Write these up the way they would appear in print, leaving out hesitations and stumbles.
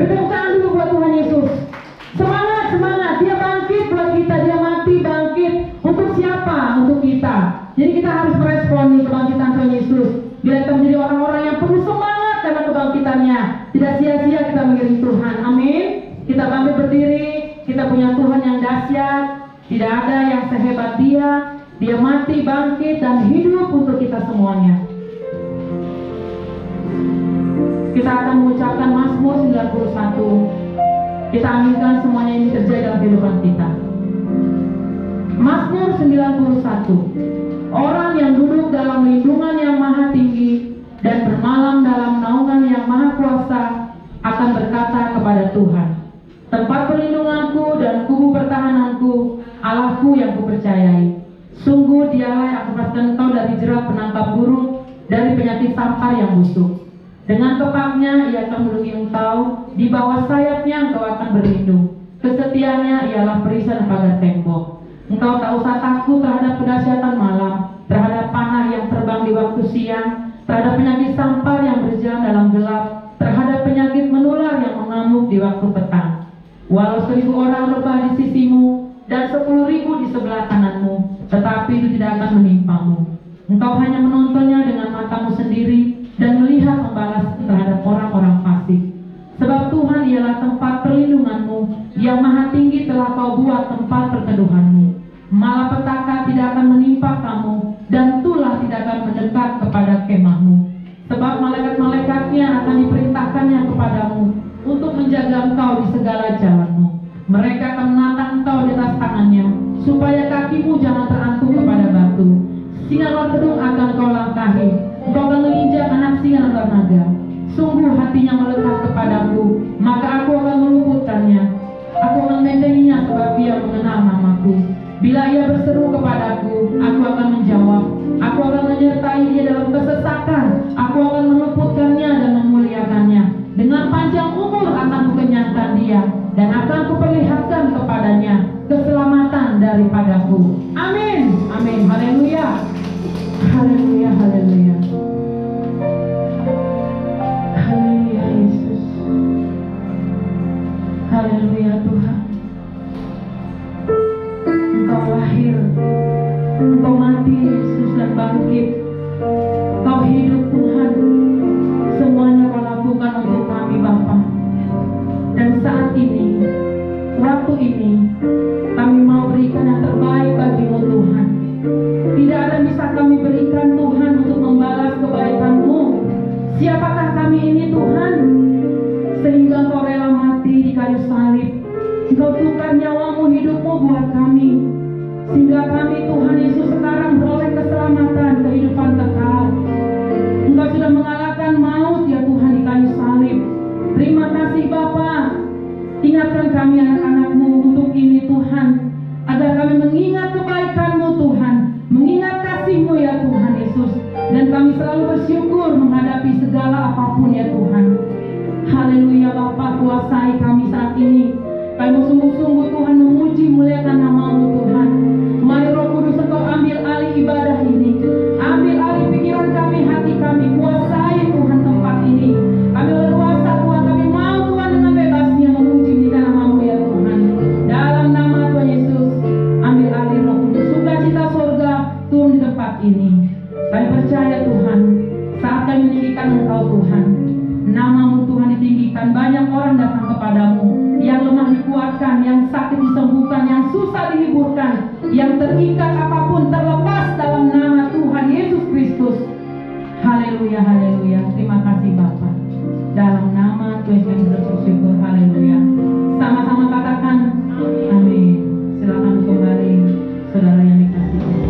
Beri tepuk tangan dulu buat Tuhan Yesus. Semangat, semangat. Dia bangkit buat kita, dia mati bangkit. Untuk siapa? Untuk kita. Jadi kita harus meresponi kebangkitan Tuhan Yesus. Bila kita menjadi orang-orang yang penuh semangat karena kebangkitannya, tidak sia-sia kita mengiring Tuhan. Amin. Kita bangkit berdiri. Kita punya Tuhan yang dahsyat. Tidak ada yang sehebat Dia. Dia mati, bangkit, dan hidup untuk kita semuanya. Kita akan mengucapkan Mazmur 91. Kita aminkan semuanya ini terjadi dalam kehidupan kita. Mazmur 91. Orang yang duduk dalam lindungan yang maha tinggi dan bermalam dalam naungan yang maha kuasa akan berkata kepada Tuhan, tempat perlindunganku dan kubu pertahananku, Allahku yang kupercayai. Sungguh Dialah yang melepaskan engkau dari jerat penangkap burung, dari penyakit sampar yang busuk. Dengan kepaknya Ia akan melindungi engkau, di bawah sayapnya engkau akan berlindung. Kesetiaannya ialah perisai dan pagar tembok. Engkau tak usah takut terhadap kedahsyatan malam, terhadap panah yang terbang di waktu siang, terhadap penyakit sampar yang berjalan dalam gelap, terhadap penyakit menular yang mengamuk di waktu petang. Walau 1000 orang rebah di sisimu dan 10.000 di sebelah kananmu, tetapi itu tidak akan menimpamu. Engkau hanya menontonnya dengan matamu sendiri dan melihat membalas terhadap orang-orang fasik. Sebab Tuhan ialah tempat perlindunganmu, yang maha tinggi telah kau buat tempat perteduhanmu. Malapetaka tidak akan menimpa kamu, dan tulah tidak akan mendekat kepada kemahmu. Sebab malaikat-malaikatnya akan diperintahkannya kepadamu untuk menjaga engkau di segala jalanmu. Mereka akan menatang engkau di atas tangannya, supaya kakimu jangan terantuk kepada batu. Singa luar gedung akan kau langkahi, engkau akan menginjak anak singa dan naga. Sungguh hatinya melekat kepadaku, maka aku akan meluputkannya. Aku akan membentenginya sebab Ia mengenal namaku. Bila ia berseru kepadaku, aku akan menjawab. Aku akan menyertai dia dalam kesesakan. Aku akan meluputkannya dan memuliakannya. Dengan panjang umur akan kukenyangkan dia, dan akan kuperlihatkan kepadanya keselamatan daripadaku. Amin. Amin. Haleluya. Haleluya. Haleluya. Haleluya Yesus. Haleluya Tuhan. Engkau lahir, Engkau mati Yesus dan bangkit. Engkau hidup Tuhan. Semuanya Kau lakukan untuk kami Bapa. Dan saat ini, waktu ini, kami mau berikan yang terbaik bagi-Mu Tuhan. Tidak ada yang bisa kami berikan Tuhan untuk membalas kebaikan-Mu. Siapakah kami ini Tuhan? Sehingga Engkau rela mati di kayu salib. Engkau tukar nyawa-Mu, hidup-Mu buat kami. Sehingga kami Tuhan Yesus sekarang beroleh keselamatan, kehidupan kekal. Engkau sudah mengalahkan maut ya Tuhan di kayu salib. Terima kasih Bapa. Ingatkan kami anak-anak-Mu untuk ini Tuhan, agar kami mengingat kebaikan-Mu Tuhan, mengingat kasih-Mu ya Tuhan Yesus. Dan kami selalu bersyukur menghadapi segala apapun ya Tuhan. Haleluya Bapa, kuasai kami saat ini. Kami mau sungguh-sungguh Tuhan memuji muliakan nama-Mu Tuhan. Mari Roh Kudus Engkau ambil alih ibadah ini. Ambil alih pikiran kami, hati kami. Kuasai Tuhan tempat ini. Kami leluasa Tuhan, kami mau Tuhan dengan bebasnya memuji nama-Mu ya Tuhan. Dalam nama Tuhan Yesus, ambil alih Roh Kudus. Sukacita surga turun di tempat ini. Kami percaya Tuhan, saat kami meninggikan Engkau Tuhan, nama-Mu Tuhan ditinggikan. Banyak orang datang kepadamu, yang lemah dikuatkan, yang sakit disembuhkan, yang susah dihiburkan, yang terikat apapun terlepas dalam nama Tuhan Yesus Kristus. Haleluya, haleluya. Terima kasih Bapa. Dalam nama Tuhan kami bersyukur. Haleluya. Sama-sama katakan amin. Silakan kembali saudara yang dikasihi. Amin.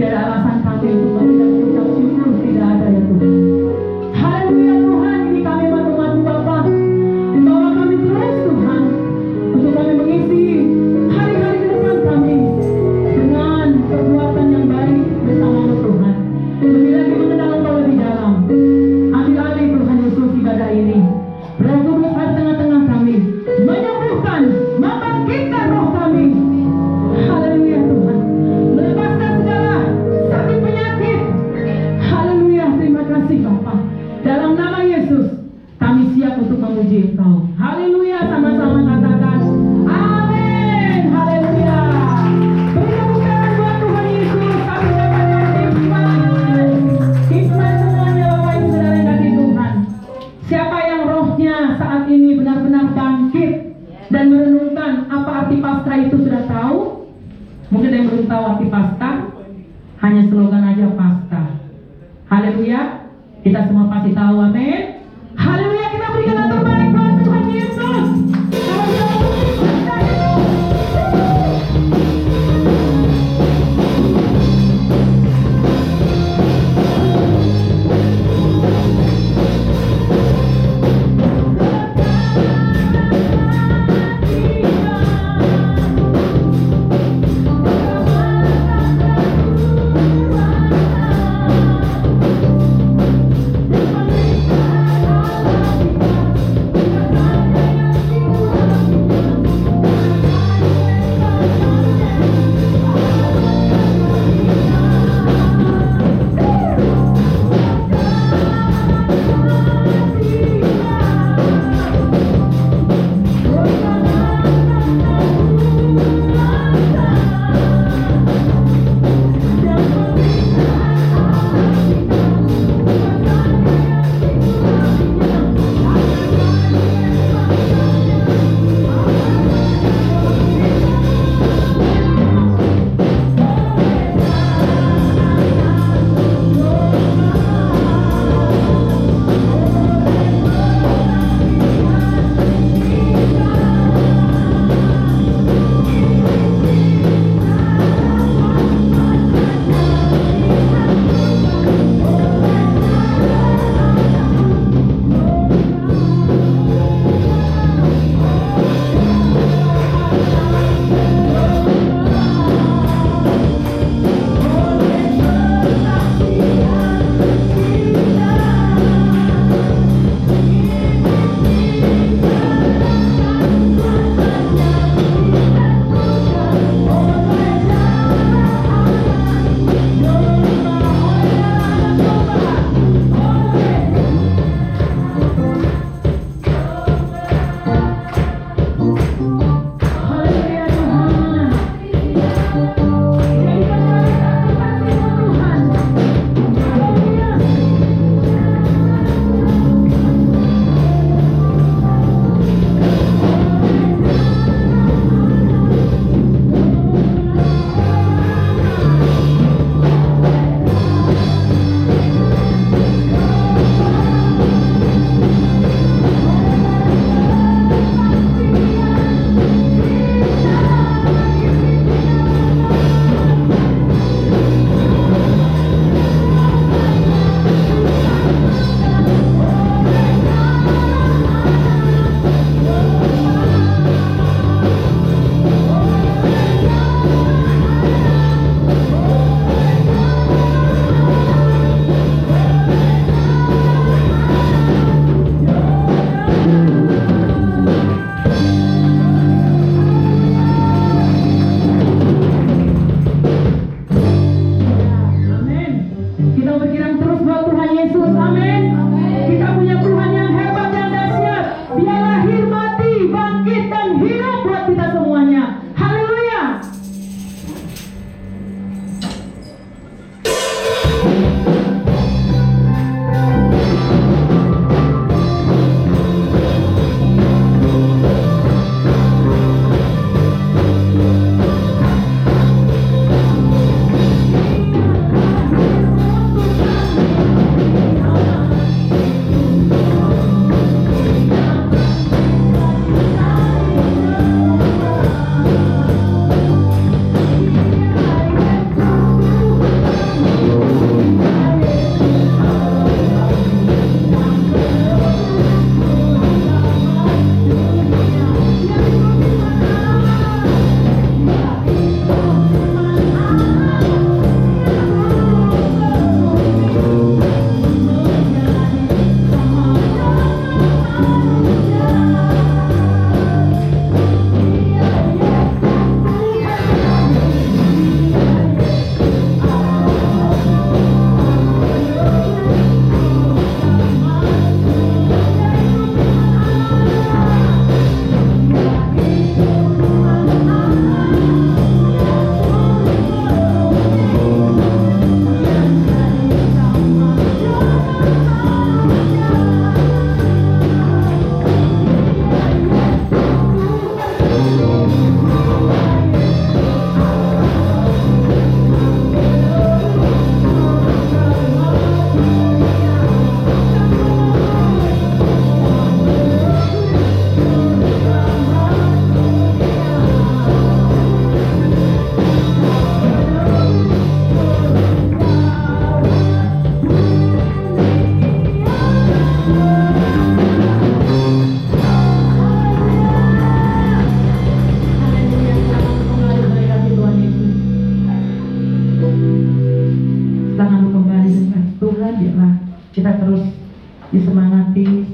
Tidak ada alasan kami untuk tidak mengucap syukur, tidak ada ya Tuhan. Haleluya Tuhan, ini kami bantu Bapa, bahwa kami terus Tuhan, untuk kami mengisi hari-hari ke depan kami dengan perbuatan yang baik bersama-mu Tuhan. Lebih lagi mengenal Engkau lebih dalam. Ambil alih Tuhan Yesus ibadah ini. Roh Kudus ada tengah-tengah kami, menyembuhkan, membangkitkan roh kami. Haleluya Tuhan, melepaskan segala sakit penyakit. Haleluya, terima kasih Bapa. Dalam nama Yesus kami siap untuk memuji Engkau. Haleluya, sama-sama katakan amin. Haleluya. Beri tepuk tangan buat Tuhan Yesus. Kami dapat hikmat semuanya Bapak Ibu Saudara yang kasih Tuhan. Siapa yang rohnya saat ini benar-benar bangkit dan merenungkan apa arti Paskah itu sudah tahu? Mungkin ada yang belum tahu arti Paskah, hanya slogan aja Paskah. Haleluya, kita semua pasti tahu, amin. Haleluya, kita berikan yang terbaik buat Tuhan Yesus. Tuhan, biarlah kita terus disemangati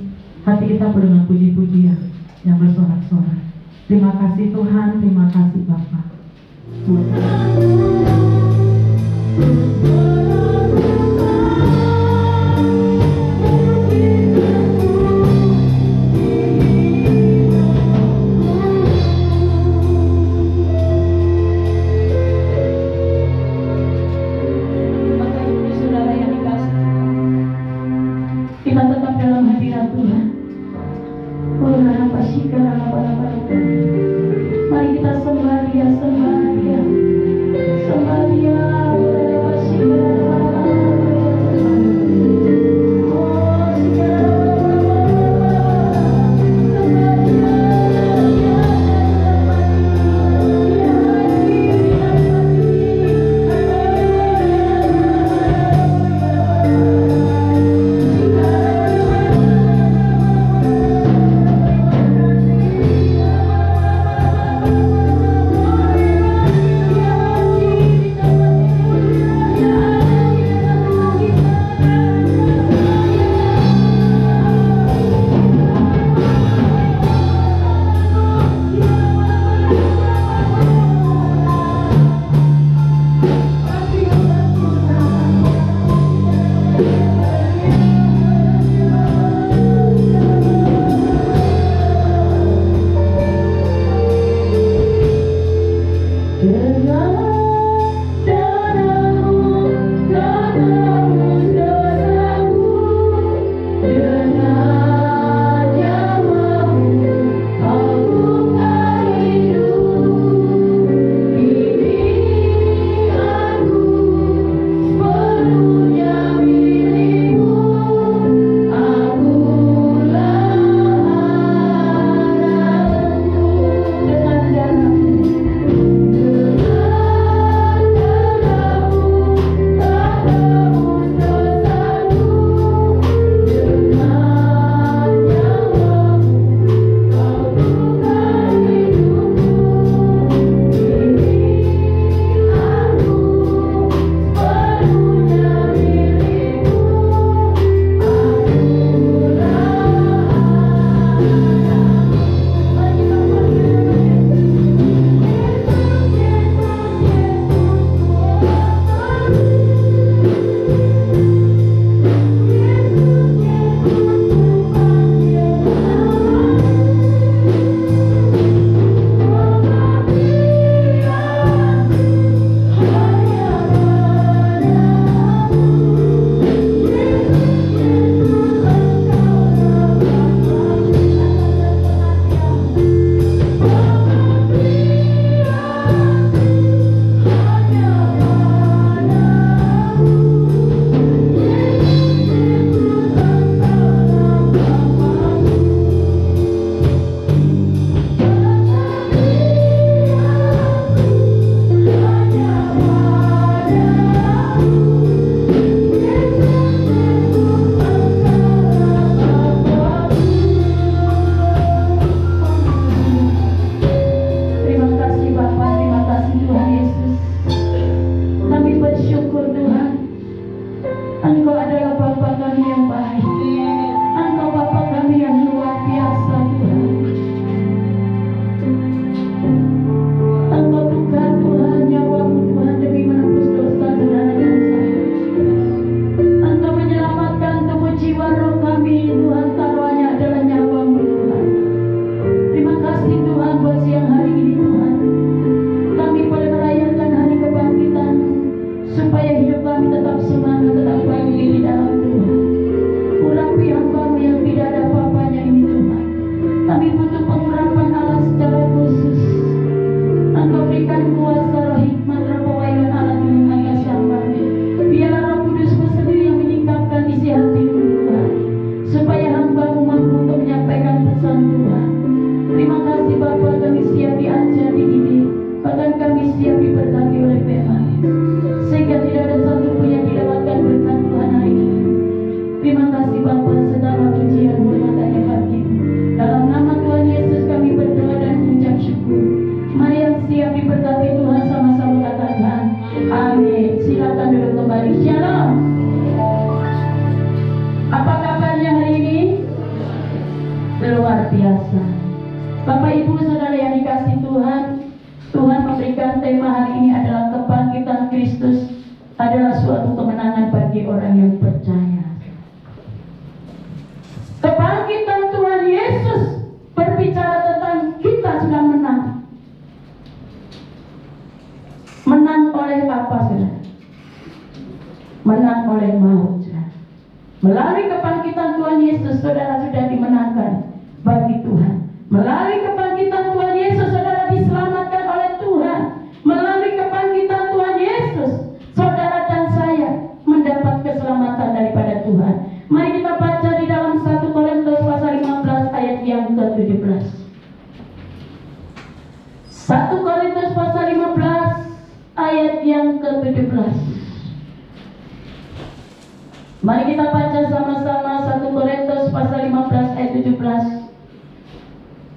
hati kita dengan puji-pujian yang bersorak-sorak. Terima kasih Tuhan, terima kasih Bapa. Kita tetap dalam hadirat Tuhan. Mari kita sembah Dia, sembah Dia, sembah Dia. Mari yang siap diberkati Tuhan sama-sama luar biasa. Bapak Ibu Saudara yang dikasihi Tuhan, Tuhan memberikan tema hari ini adalah kebangkitan Kristus adalah suatu kemenangan bagi orang yang percaya. Kebangkitan Tuhan Yesus berbicara tentang kita sudah menang. Menang oleh apa, saudara? Menang oleh maut, saudara. Melalui kebangkitan Tuhan Yesus, saudara sudah dimenangkan bagi Tuhan. Melalui kebangkitan Tuhan Yesus, saudara diselamatkan oleh Tuhan. Melalui kebangkitan Tuhan Yesus, saudara dan saya mendapat keselamatan daripada Tuhan. Mari kita baca di dalam 1 Korintus pasal 15 ayat yang ke-17. 1 Korintus pasal 15 ayat yang ke-17. Mari kita baca sama-sama 1 Korintus pasal 15 ayat 17.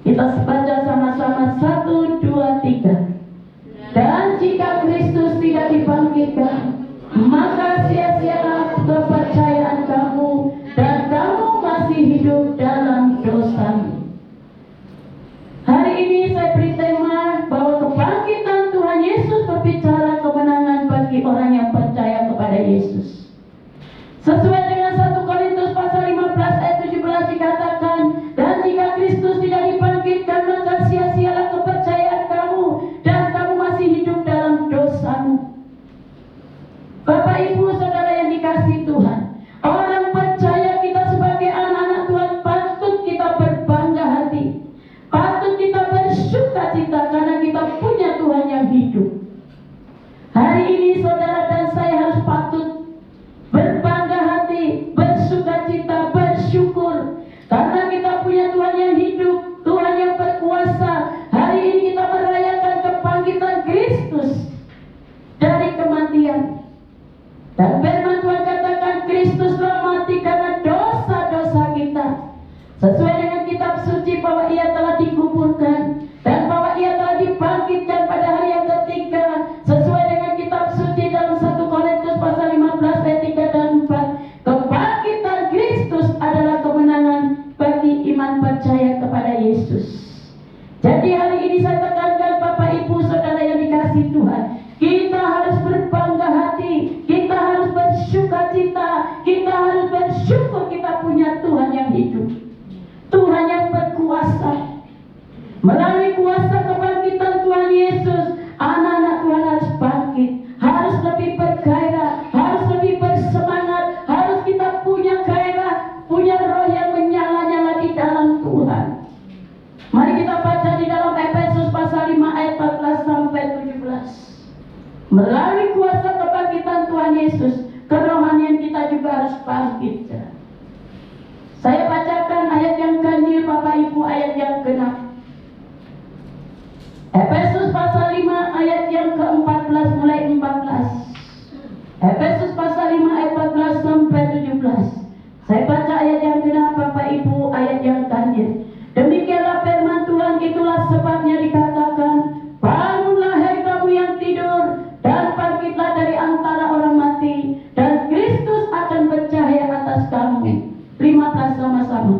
Kita baca sama-sama 1, 2, 3. Dan jika Kristus tidak dibangkitkan, maka sia-sialah kepercayaan kamu dan kamu masih hidup dalam dosamu. Hari ini saya beri tema bahwa kebangkitan Tuhan Yesus berbicara kemenangan bagi orang yang percaya kepada Yesus. Sesuai dengan 1 Korintus pasal 15 ayat 17 dikatakan, dan jika Kristus tidak dibangkitkan, maka sia-sialah kepercayaan kamu dan kamu masih hidup dalam dosamu. Bapak Ibu Saudara yang dikasihi Tuhan, orang percaya kita sebagai anak-anak Tuhan patut kita berbangga hati, patut kita bersuka cita karena kita punya Tuhan yang hidup. Hari ini saudara dan saya harus patut berbangga hati, bersuka cita, bersyukur karena kita punya Tuhan yang hidup, Tuhan yang berkuasa. Hari ini kita merayakan kebangkitan Kristus dari kematian. Dan firman Tuhan katakan Kristuslah mati karena dosa-dosa kita. Sesuai dengan kitab suci bahwa ia telah dikuburkan dan bahwa ia telah dibangkitkan pada hari yang ketiga. Sesuai dengan kitab suci dalam 1 Korintus pasal 15 ayat 3 dan 4. Kebangkitan Kristus adalah kemenangan bagi iman percaya kepada Yesus. Jadi hari ini saya tekankan Bapak Ibu Saudara yang dikasihi Tuhan, kita harus berbangga hati, kita harus bersuka cita, kita harus bersyukur kita punya Tuhan yang hidup, Tuhan yang berkuasa. Melalui kuasa kebangkitan Tuhan Yesus, anak-anak Tuhan harus bangkit, harus lebih bergairah, harus lebih bersemangat, harus kita punya gairah, punya roh yang menyala-nyala di dalam Tuhan. Mari kita baca di dalam Efesus pasal 5 ayat 14 sampai 17. Melalui kuasa kebangkitan Tuhan Yesus, kerohanian kita juga harus bangkit. Saya bacakan ayat yang ganjil Bapak Ibu, ayat yang genap. Efesus pasal 5 ayat yang ke-14 mulai 14. Efesus pasal 5 ayat 14 sampai 17. Saya baca ayat yang genap Bapak Ibu, ayat yang ganjil. Demikianlah firman Tuhan, itulah sebabnya dikatakan, bangunlah hai kamu yang tidur, dan bangkitlah dari antara orang mati, dan Kristus akan bercahaya atas kamu. 15 sama-sama.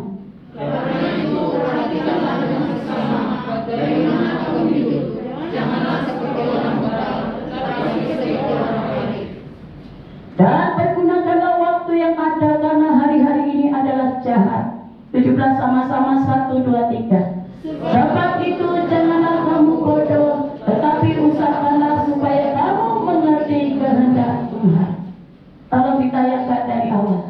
Karena itu perhatikanlah dengan seksama dari mana kamu hidup, janganlah seperti orang barat, tetapi seperti orang baik. Dan pergunakanlah waktu yang ada karena hari-hari ini adalah jahat. 17 sama-sama, 1, 2, 3. Sebab itu janganlah kamu bodoh, tetapi usahakanlah supaya kamu mengerti kehendak Tuhan. Tolong ditayangkan dari awal.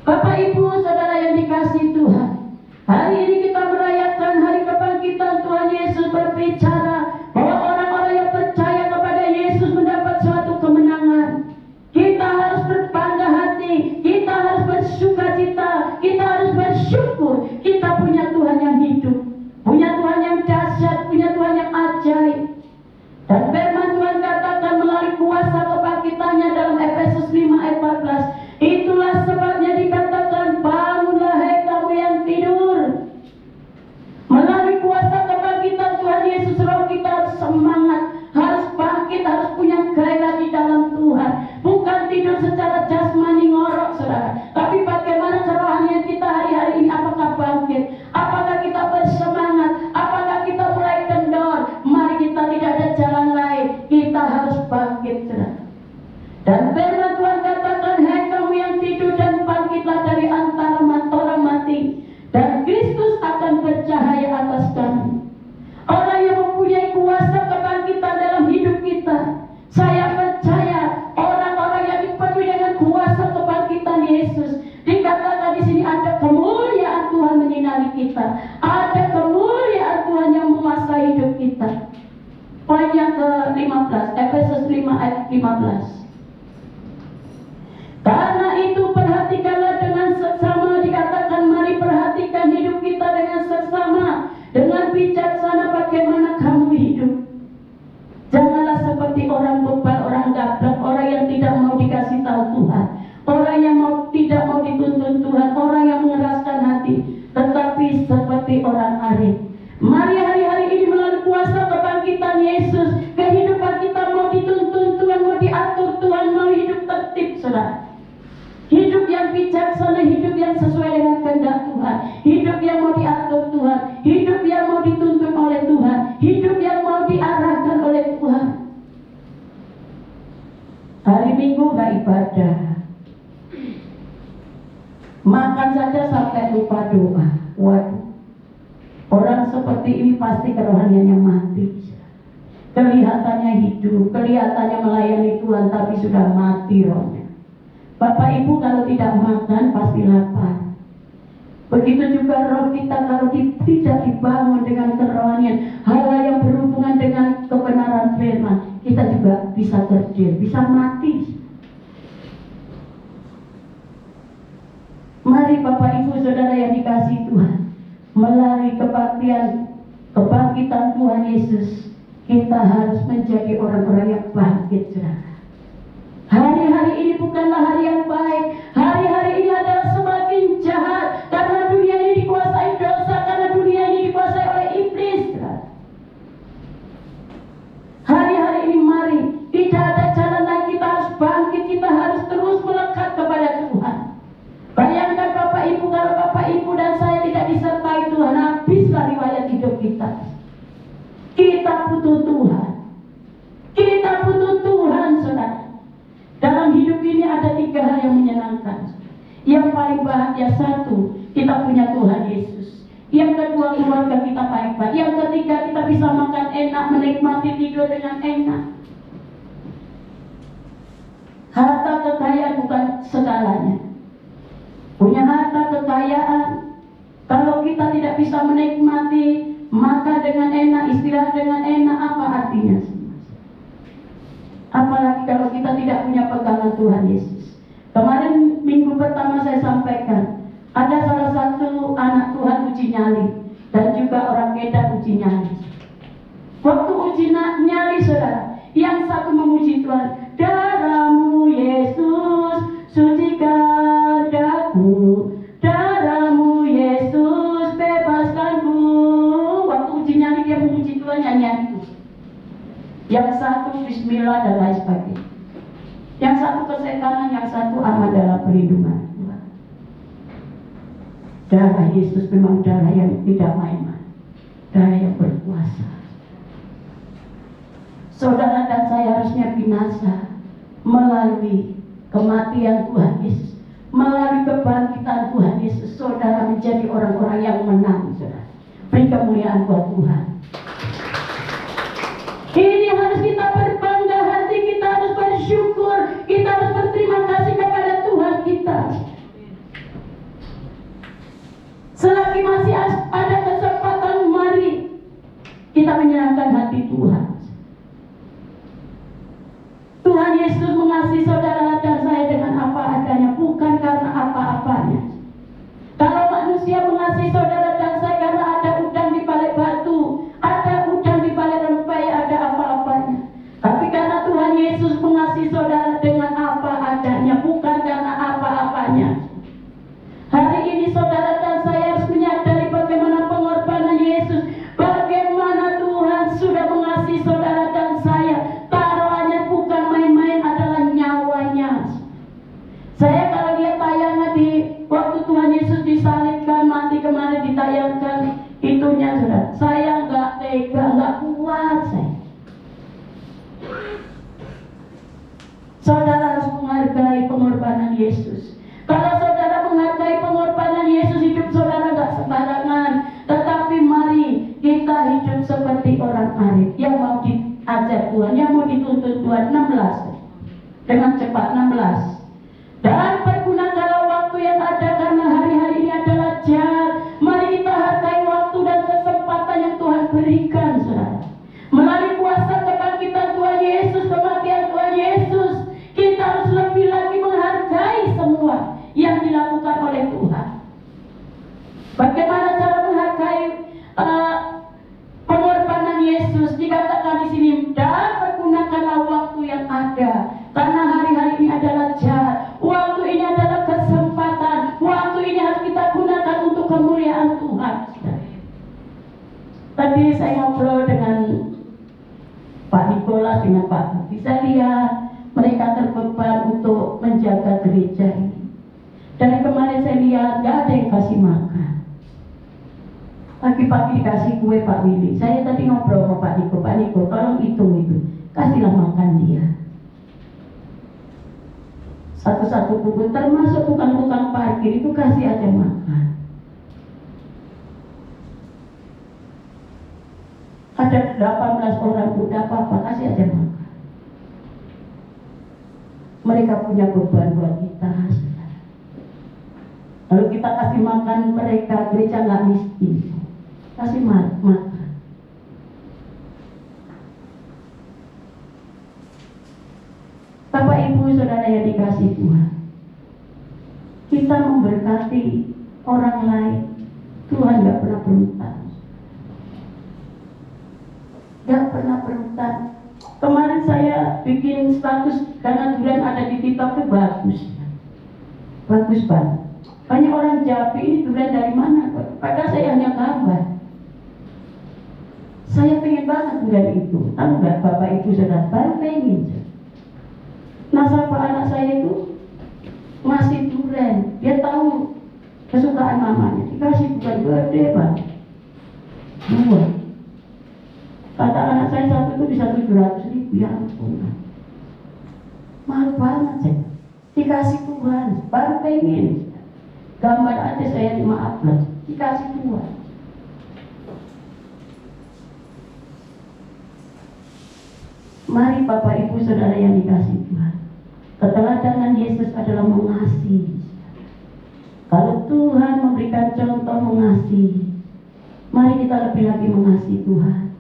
Bapak Ibu Saudara yang dikasihi Tuhan, hari ini kita merayakan hari kebangkitan Tuhan Yesus, berbicara bahwa orang-orang yang percaya kepada Yesus mendapat suatu kemenangan. Kita harus berbangga hati, kita harus bersuka cita, kita harus bersyukur. Kita punya Tuhan yang hidup, punya Tuhan yang dahsyat, punya Tuhan yang ajaib. Dan firman Tuhan katakan melalui kuasa kebangkitannya dalam Efesus 5 ayat 14. Itulah sebabnya dikatakan, bangunlah hai kamu yang tidur. Melalui kuasa kebangkitan Tuhan Yesus, roh kita harus semangat, harus bangkit, harus punya gairah di dalam Tuhan. Bukan tidur secara jasmani ngorok saudara, tapi bagaimana kerohanian kita hari-hari ini, apakah bangkit, apakah kita Dan firman Tuhan katakan, hai kamu yang tidur dan bangkitlah dari antara orang mati, dan Kristus akan bercahaya atas kamu. Orang yang mempunyai kuasa kebangkitan dalam hidup kita. Saya percaya orang-orang yang dipenuhi dengan kuasa kebangkitan Yesus. Dikatakan di sini ada kemuliaan Tuhan menyinari kita. Ada kemuliaan Tuhan yang menguasai hidup kita. Poin yang ke-15, Efesus 5 ayat 15. Karena itu perhatikanlah dengan seksama, dikatakan mari perhatikan hidup kita dengan seksama, dengan bijaksana bagaimana kamu hidup. Janganlah seperti orang bebal, orang gablek, orang yang tidak mau dikasih tahu Tuhan, orang yang tidak mau dituntun Tuhan, orang yang mengeraskan hati, tetapi seperti orang arif. Mari hari-hari ini melalui kuasa kebangkitan Yesus, kehidupan kita mau dituntun Tuhan, mau diatur Tuhan, mau hidup tertib, saudara. Hidup yang bijaksana, hidup yang sesuai dengan kehendak Tuhan, hidup yang mau diatur Tuhan, hidup yang mau dituntun oleh Tuhan, hidup yang mau diarahkan oleh Tuhan. Hari Minggu gak ibadah, makan saja sampai lupa doa. Waduh, orang seperti ini pasti kerohaniannya mati. Kelihatannya hidup, kelihatannya melayani Tuhan, tapi sudah mati rohnya. Bapak Ibu kalau tidak makan pasti lapar. Begitu juga roh kita kalau tidak dibangun dengan kerohanian, hal-hal yang berhubungan dengan kebenaran firman, kita juga bisa kerdil, bisa mati. Mari Bapak Ibu Saudara yang dikasihi Tuhan, melalui kebangkitan Tuhan Yesus, kita harus menjadi orang-orang yang bangkit, saudara. Hari-hari ini bukanlah hari yang baik. Hari-hari ini adalah semakin jahat, karena dunia ini dikuasai dosa, karena dunia ini dikuasai oleh iblis. Hari-hari ini mari, tidak ada jalan lain, kita harus bangkit, kita harus terus melekat kepada Tuhan. Bayangkan Bapak Ibu, kalau Bapak Ibu dan saya tidak disertai Tuhan, habislah riwayat hidup kita. Kita butuh Tuhan. Kita butuh Tuhan, saudara. Dalam hidup ini ada 3 hal yang menyenangkan. Yang paling bahagia, 1, kita punya Tuhan Yesus. Yang kedua, keluarga kita baik-baik. Yang ketiga, kita bisa makan enak, menikmati tidur dengan enak. Harta kekayaan bukan segalanya. Punya harta kekayaan, kalau kita tidak bisa menikmati, makan dengan enak, istirahat dengan enak, apa artinya? Apalagi kalau kita tidak punya pegangan Tuhan Yesus. Kemarin minggu pertama saya sampaikan, ada salah satu anak Tuhan uji nyali, dan juga orang Medan uji nyali. Waktu uji nyali, saudara, yang satu memuji Tuhan, darah-Mu Yesus sucikan daku, darah-Mu Yesus bebaskanku. Waktu uji nyali dia memuji Tuhan, nyanyian itu. Yang satu bismillah dan lain sebagainya. Yang satu kesetanan, yang satu aman dalam perlindungan Tuhan. Darah Yesus memang darah yang tidak main-main, darah yang berkuasa. Saudara dan saya harusnya binasa melalui kematian Tuhan Yesus, melalui kebangkitan Tuhan Yesus. Saudara menjadi orang-orang yang menang, saudara. Beri kemuliaan buat Tuhan. Ini harus kita berbangga hati, kita harus bersyukur, kita harus berterima kasih kepada Tuhan kita. Selagi masih ada kesempatan, mari kita menyenangkan hati Tuhan. Tuhan Yesus mengasihi saudara dan saya dengan apa adanya, bukan karena apa-apanya. Kalau manusia mengasihi saudara dan saya karena ada udang di balik batu, ada udang di balik rempeyek, ada apa-apanya. Tapi karena Tuhan Yesus mengasihi saudara dengan apa adanya, bukan karena apa-apanya. Hari ini saudara dan saya harus menyadari bagaimana pengorbanan Yesus, bagaimana Tuhan sudah mengasihi saudara dan saya. Taruhannya bukan main-main, adalah nyawanya. Saya kalau lihat tayangan di waktu Tuhan Yesus disalibkan, mati kemarin ditayangkan itunya, saudara, saya nggak tega, nggak kuat saya. Saudara harus Yesus. Kalau saudara menghargai pengorbanan Yesus, hidup saudara gak sembarangan. Tetapi mari kita hidup seperti orang arif yang mau diajar Tuhan, yang mau dituntut Tuhan. 16 dengan cepat, 16. Dan pergunakanlah waktu yang ada, karena hari-hari ini adalah jahat. Mari kita hargai waktu dan kesempatan yang Tuhan berikan, saudara. Melalui kuasa kebangkitan Tuhan Yesus, kematian Tuhan Yesus, kita harus lebih lagi menghargai semua yang dilakukan oleh Tuhan. Bagaimana cara menghargai pengorbanan Yesus? Dikatakan di sini, dan pergunakanlah waktu yang ada, karena hari-hari ini adalah jahat. Waktu ini adalah kesempatan. Waktu ini harus kita gunakan untuk kemuliaan Tuhan. Tadi saya ngobrol dengan Pak Nikolas, dengan Pak Budi. Saya lihat mereka terbeban untuk menjaga gereja ini. Dari kemarin saya lihat gak ada yang kasih makan. Pagi-pagi dikasih kue Pak Willy. Saya tadi ngobrol sama Pak Niko, tolong hitung itu, kasihlah makan dia. Satu-satu buku, termasuk tukang-tukang parkir itu kasih aja makan. Ada 18 orang, udah apa-apa, kasih aja makan. Mereka punya beban buat kita. Lalu kita kasih makan mereka, gereja nggak miskin. Kasih makan. Bapak Ibu Saudara yang dikasih Tuhan, kita memberkati orang lain. Tuhan gak pernah berhutang. Gak pernah berhutang. Kemarin saya bikin status karena durian ada di TikTok itu bagus. Bagus banget. Banyak orang jawab, ini durian dari mana? Padahal saya hanya gambar. Saya pengen banget durian itu. Tahu gak Bapak Ibu Saudara, baru pengen. Nasabah anak saya itu ngasih durian, dia tahu kesukaan mamanya, dikasih bukan gede banget, 2. Kata anak saya satu itu bisa 700.000, ya ampun, mahal banget sih. Dikasih Tuhan, baru pengen, gambar aja saya dimaafkan, dikasih Tuhan. Mari Bapak Ibu Saudara yang dikasih Tuhan, keteladanan Yesus adalah mengasihi. Kalau Tuhan memberikan contoh mengasihi, mari kita lebih lagi mengasihi Tuhan.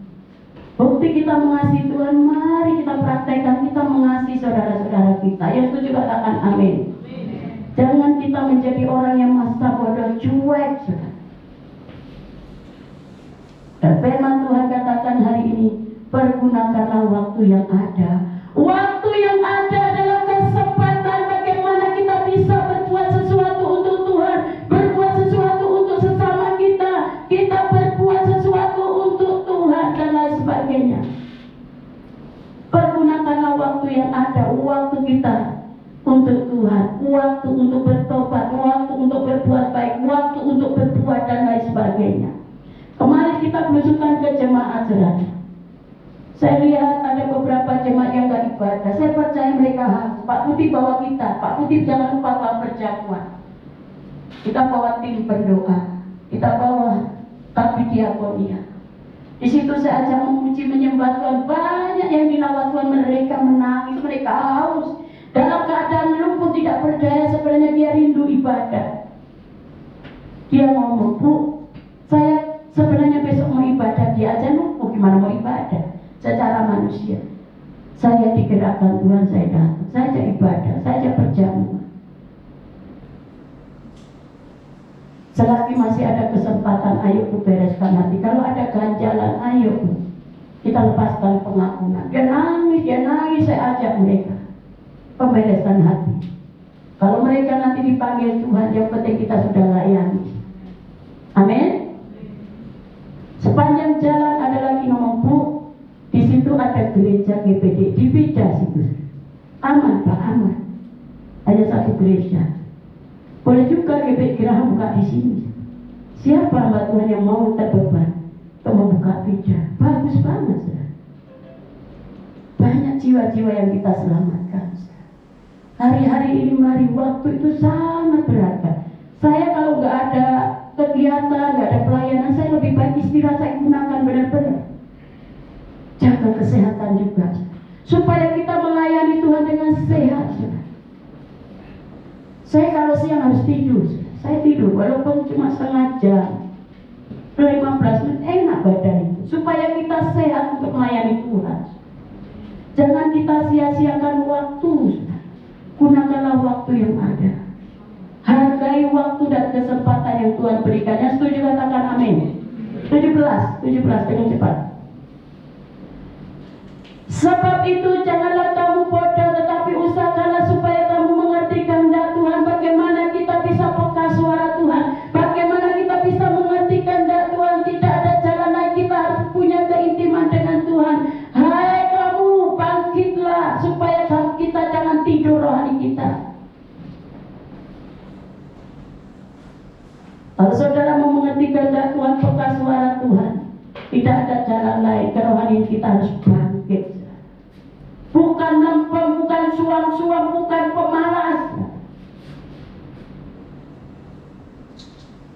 Bukti kita mengasihi Tuhan, mari kita praktekkan, kita mengasihi saudara-saudara kita. Yang setuju katakan amin. Jangan kita menjadi orang yang masa bodoh, cuek, saudara. Dan firman Tuhan katakan hari ini, pergunakanlah waktu yang ada. Waktu yang ada adalah kesempatan bagaimana kita bisa berbuat sesuatu untuk Tuhan, berbuat sesuatu untuk sesama kita, kita berbuat sesuatu untuk Tuhan dan lain sebagainya. Pergunakanlah waktu yang ada, waktu kita untuk Tuhan, waktu untuk bertobat, waktu untuk berbuat baik, waktu untuk berbuat dan lain sebagainya. Kemarin kita belusukan ke jemaat, saudara. Saya lihat ada beberapa jemaat yang gak ibadah. Saya percaya mereka harus. Pak Putih bawa kita. Pak Putih jangan lupa bawa perjamuan. Kita bawa tim berdoa. Kita bawa tapi diakonia. Di situ saya ajak memuji menyembah Tuhan. Banyak yang dilawat Tuhan. Mereka menangis, mereka haus. Dalam keadaan lumpuh tidak berdaya, sebenarnya dia rindu ibadah. Dia ngomong, Bu, saya sebenarnya besok mau ibadah. Dia aja lumpuh, gimana mau ibadah? Secara manusia, saya digerakkan Tuhan, saya datang, saya ajak ibadah, saya ajak perjamuan. Selagi masih ada kesempatan, ayo ku bereskan hati. Kalau ada ganjalan, ayo kita lepaskan pengakuan. Dia nangis, saya ajak mereka pemberesan hati. Kalau mereka nanti dipanggil Tuhan, yang penting kita sudah layani. Amin. Sepanjang jalan ada lagi ngomong, Bu, di situ ada gereja GPD di beda situ. Aman Pak, aman. Hanya satu gereja. Boleh juga GPD Geraha buka di sini. Siapa hamba Tuhan yang mau terbeban untuk membuka beda? Bagus banget, saudara. Banyak jiwa-jiwa yang kita selamatkan, saudara. Hari-hari ini mari, waktu itu sangat berharga. Saya kalau nggak ada kegiatan, nggak ada pelayanan, saya lebih baik istirahat, saya gunakan benar-benar. Jaga kesehatan juga, supaya kita melayani Tuhan dengan sehat. Saya kalau siang harus tidur, saya tidur walaupun cuma setengah jam, 15 menit, enak badan itu, supaya kita sehat untuk melayani Tuhan. Jangan kita sia-siakan waktu. Gunakanlah waktu yang ada. Hargai waktu dan kesempatan yang Tuhan berikan. Yang setuju katakan amin. 17 dengan cepat. Sebab itu janganlah kamu bodoh, tetapi usahakanlah supaya kamu mengerti kehendak Tuhan. Bagaimana kita bisa peka suara Tuhan, bagaimana kita bisa mengerti kehendak Tuhan. Tidak ada jalan lain, kita harus punya keintiman dengan Tuhan. Hai kamu, bangkitlah supaya kita jangan tidur rohani kita. Kalau saudara mau mengerti kehendak Tuhan, peka suara Tuhan, tidak ada jalan lain, kerohanian kita harus bangkit. Bukan lempem, bukan suam-suam, bukan pemalas.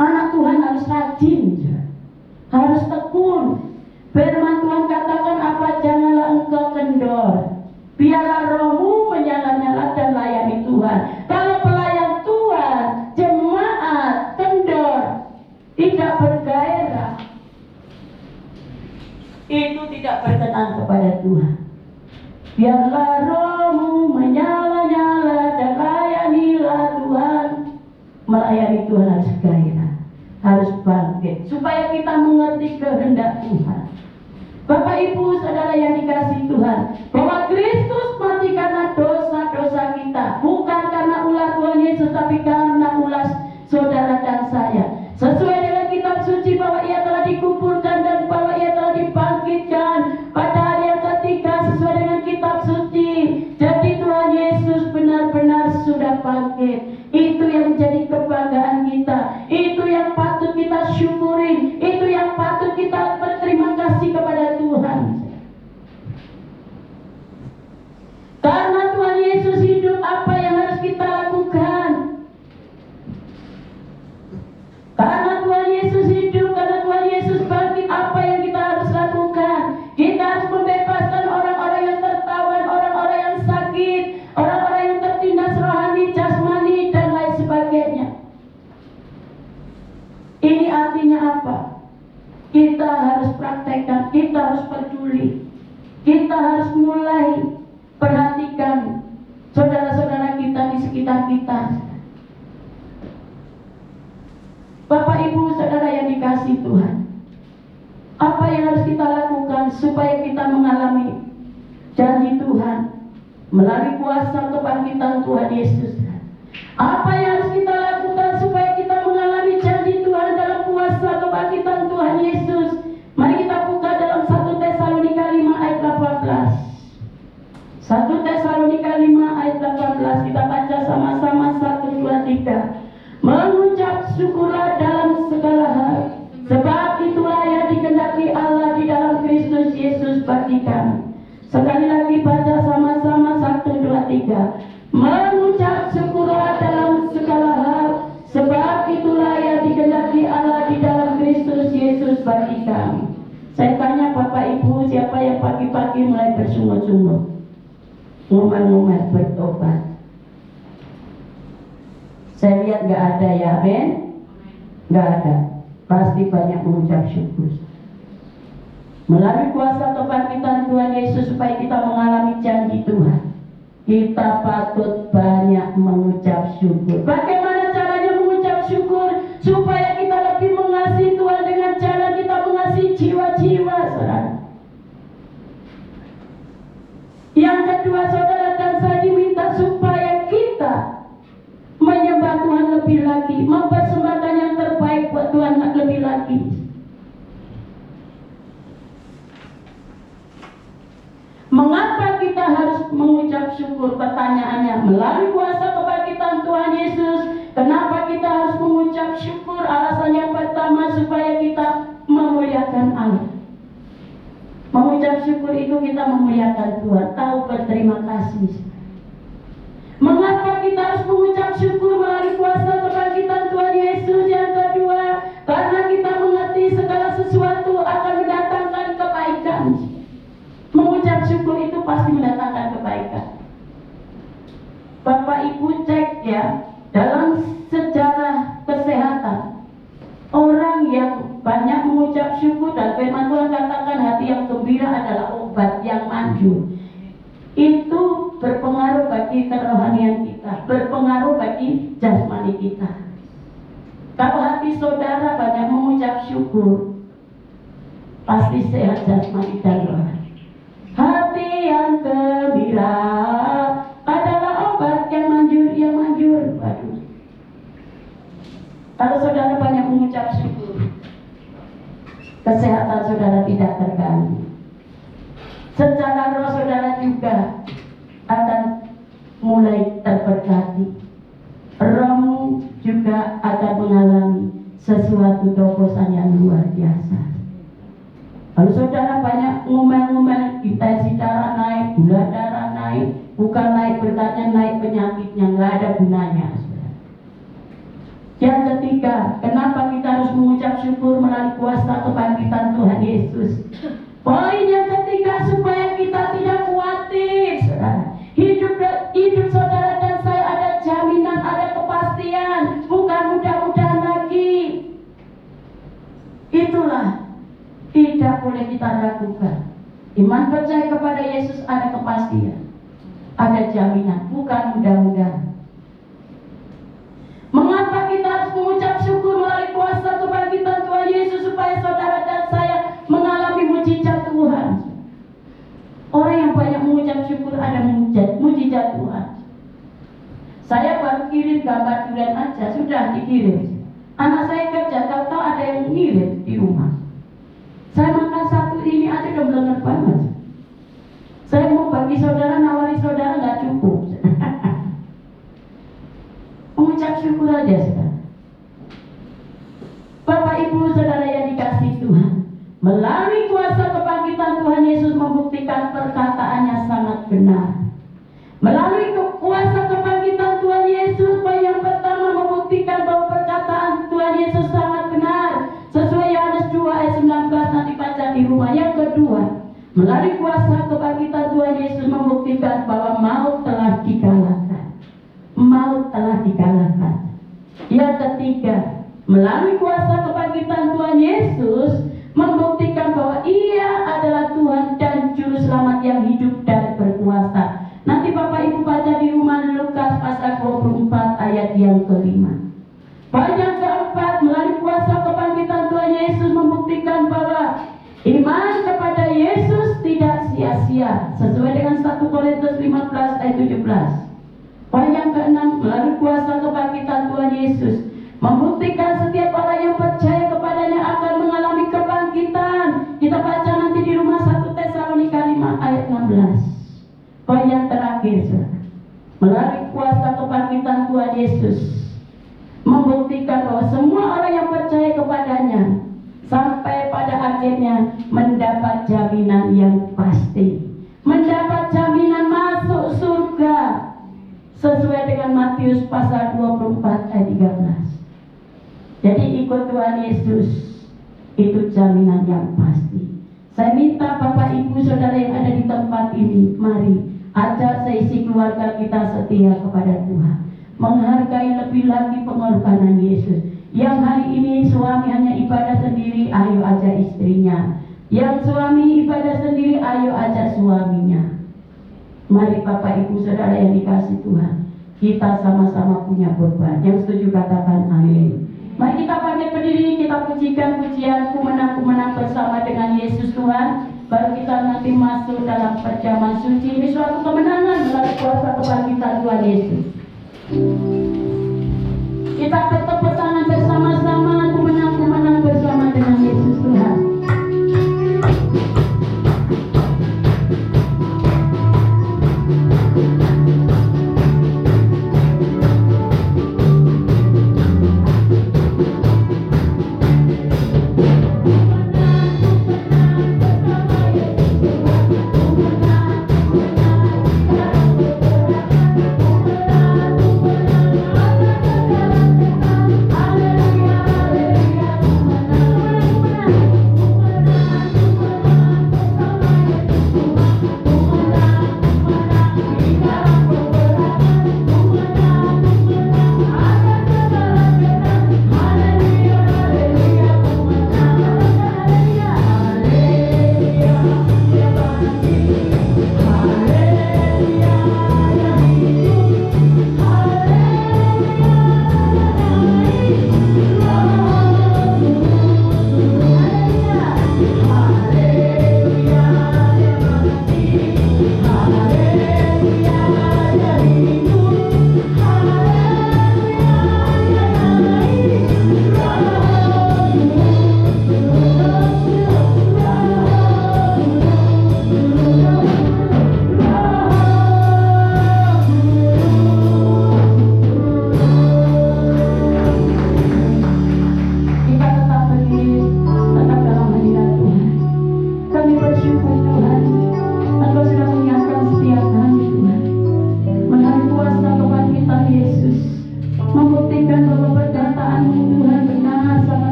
Anak Tuhan harus rajin, harus tekun. Firman Tuhan katakan apa? Janganlah engkau kendor. Biarlah rohmu menyala-nyala dan layani Tuhan. Kalau pelayan Tuhan, jemaat kendor, tidak bergairah, itu tidak berkenan kepada Tuhan. Biarlah rohmu menyala-nyala dan layanilah Tuhan. Melayani Tuhan harus gairah, harus bangkit, supaya kita mengerti kehendak Tuhan. Bapak Ibu saudara yang dikasihi Tuhan, bahwa Kristus mati karena dosa-dosa kita, bukan karena ulah Tuhan Yesus, tapi karena ulah saudara dan saya. Sesuai dengan kitab suci bahwa ia telah dikuburkan dan bahwa ia telah dibangkitkan pada hari yang ketiga sesuai dengan kitab suci. Jadi Tuhan Yesus benar-benar sudah bangkit. Itu yang menjadi kebanggaan kita, itu yang patut kita syukurin, itu yang patut kita berterima kasih kepada Tuhan. Karena Tuhan Yesus hidup, apa yang harus kita lakukan? Karena Tuhan Yesus hidup, karena Tuhan Yesus bangkit, apa yang kita harus lakukan? Kita harus membebaskan orang-orang yang tertawan, orang-orang yang sakit, orang-orang yang tertindas rohani, jasmani, dan lain sebagainya. Ini artinya apa? Kita harus praktekkan, kita harus peduli, kita harus mulai perhatikan saudara-saudara kita di sekitar kita. Bapak Ibu saudara yang dikasihi Tuhan, apa yang harus kita lakukan supaya kita mengalami janji Tuhan melalui kuasa kebangkitan Tuhan Yesus? Apa yang harus kita lakukan supaya kita mengalami janji Tuhan dalam kuasa kebangkitan Tuhan Yesus? Mari kita buka dalam 1 Tesalonika 5 ayat 18. 1 Tesalonika 5 ayat 18, kita baca sama-sama 1, 2, 3. Mengucap syukurlah dalam segala hal, sebab itulah yang dikehendaki Allah di dalam Kristus Yesus bagi kami. Sekali lagi baca sama-sama 1, 2, 3. Mengucap syukurlah dalam segala hal, sebab itulah yang dikehendaki Allah di dalam Kristus Yesus bagi kami. Saya tanya Bapak Ibu, siapa yang pagi-pagi mulai bersungut-sungut, ngomel-ngomel, bertobat? Saya lihat gak ada ya, Ben? Gak ada. Pasti banyak mengucap syukur. Melalui kuasa kebangkitan Tuhan Yesus, supaya kita mengalami janji Tuhan, kita patut banyak mengucap syukur. Bagaimana caranya mengucap syukur? Supaya kita lebih mengasihi Tuhan dengan cara kita mengasihi jiwa-jiwa, saudara. Yang kedua, saudara dan saya diminta supaya kita menyembah Tuhan lebih lagi, mempersembahkan yang terbaik buat Tuhan lebih lagi. Mengapa kita harus mengucap syukur? Pertanyaannya, melalui kuasa kebangkitan Tuhan Yesus, kenapa kita harus mengucap syukur? Alasan yang pertama, supaya kita memuliakan Allah. Mengucap syukur itu kita memuliakan Tuhan, tahu berterima kasih. Mengapa kita harus mengucap syukur melalui kuasa kebangkitan Tuhan Yesus? Yang kedua, karena kita mengerti segala sesuatu akan mendatangkan kebaikan. Mengucap syukur itu pasti mendatangkan kebaikan. Bapak Ibu cek ya, dalam sejarah kesehatan, orang yang banyak mengucap syukur, dan firman Tuhan katakan hati yang gembira adalah obat yang manjur. Itu berpengaruh bagi kerohanian kita, berpengaruh bagi jasmani kita. Kalau hati saudara banyak mengucap syukur, pasti sehat jasmani dan rohani. Hati yang gembira adalah obat yang manjur, yang manjur. Waduh. Kalau saudara banyak mengucap syukur, kesehatan saudara tidak terganggu. Secara roh saudara juga akan mulai terberkati. Rohmu juga akan mengalami sesuatu terobosan yang luar biasa. Kalau saudara banyak ngomel-ngomel, intensi darah naik, gula darah naik, bukan naik berkatnya, naik penyakitnya, nggak ada gunanya. Yang ketiga, kenapa kita harus mengucap syukur melalui kuasa kebangkitan Tuhan Yesus? Poin yang ketiga, supaya kita tidak khawatir, saudara. Hidup saudara dan saya ada jaminan, ada kepastian, bukan mudah-mudahan lagi. Itulah tidak boleh kita ragukan. Iman percaya kepada Yesus ada kepastian, ada jaminan, bukan mudah-mudahan. Mengapa kita harus mengucap syukur melalui kuasa kebangkitan Tuhan Yesus? Supaya saudara dan saya mengalami mujizat Tuhan. Orang yang banyak mengucap syukur ada mujizat Tuhan. Saya baru kirim gambar durian aja, sudah dikirim. Anak saya kerja, tahu-tahu ada yang ngirim di rumah. Saya makan satu ini aja udah melekat banget. Saya mau bagi saudara, nawari saudara nggak cukup. Mengucap syukur aja, saudara. Bapak Ibu saudara yang dikasihi Tuhan, melalui kuasa kebangkitan Tuhan Yesus membuktikan perkataannya sangat benar. Melalui kuasa kebangkitan Tuhan Yesus, yang pertama membuktikan bahwa perkataan Tuhan Yesus sangat benar. Sesuai Yohanes 2 ayat 19, nanti baca di rumah. Yang kedua, melalui kuasa kebangkitan Tuhan Yesus membuktikan bahwa maut telah dikalahkan. Maut telah dikalahkan. Yang ketiga, melalui kuasa kebangkitan Tuhan Yesus membuktikan bahwa Ia adalah Tuhan dan Juru Selamat yang hidup dan berkuasa. Nanti Bapak Ibu baca di rumah Lukas pasal 24 ayat yang kelima. Poin yang keempat, melalui kuasa kebangkitan Tuhan Yesus membuktikan bahwa iman kepada Yesus tidak sia-sia, sesuai dengan 1 Korintus 15 ayat 17. Poin yang keenam, melalui kuasa kebangkitan Tuhan Yesus membuktikan setiap orang yang percaya kepadanya akan mengalami kebangkitan. Kita baca nanti di rumah 1 Tesalonika 5 ayat 16. Poin yang terakhir, saudara, melalui kuasa kebangkitan Tuhan Yesus membuktikan bahwa semua orang yang percaya kepadanya sampai pada akhirnya mendapat jaminan yang pasti, mendapat jaminan masuk surga, sesuai dengan Matius pasal 24 ayat 13. Jadi ikut Tuhan Yesus itu jaminan yang pasti. Saya minta Bapak Ibu Saudara yang ada di tempat ini, mari ajak seisi keluarga kita setia kepada Tuhan, menghargai lebih lagi pengorbanan Yesus. Yang hari ini suami hanya ibadah sendiri, ayo ajak istrinya. Yang suami ibadah sendiri, ayo ajak suaminya. Mari Bapak Ibu Saudara yang dikasihi Tuhan, kita sama-sama punya beban. Yang setuju katakan amin. Mari kita bangkit berdiri, kita pujikan pujian Ku Menang bersama dengan Yesus Tuhan. Baru kita nanti masuk dalam perjamuan suci. Ini suatu kemenangan melalui kuasa kebangkitan Tuhan Yesus. Kita bertepuk tangan bersama-sama. Ku menang bersama dengan Yesus Tuhan. Ku menang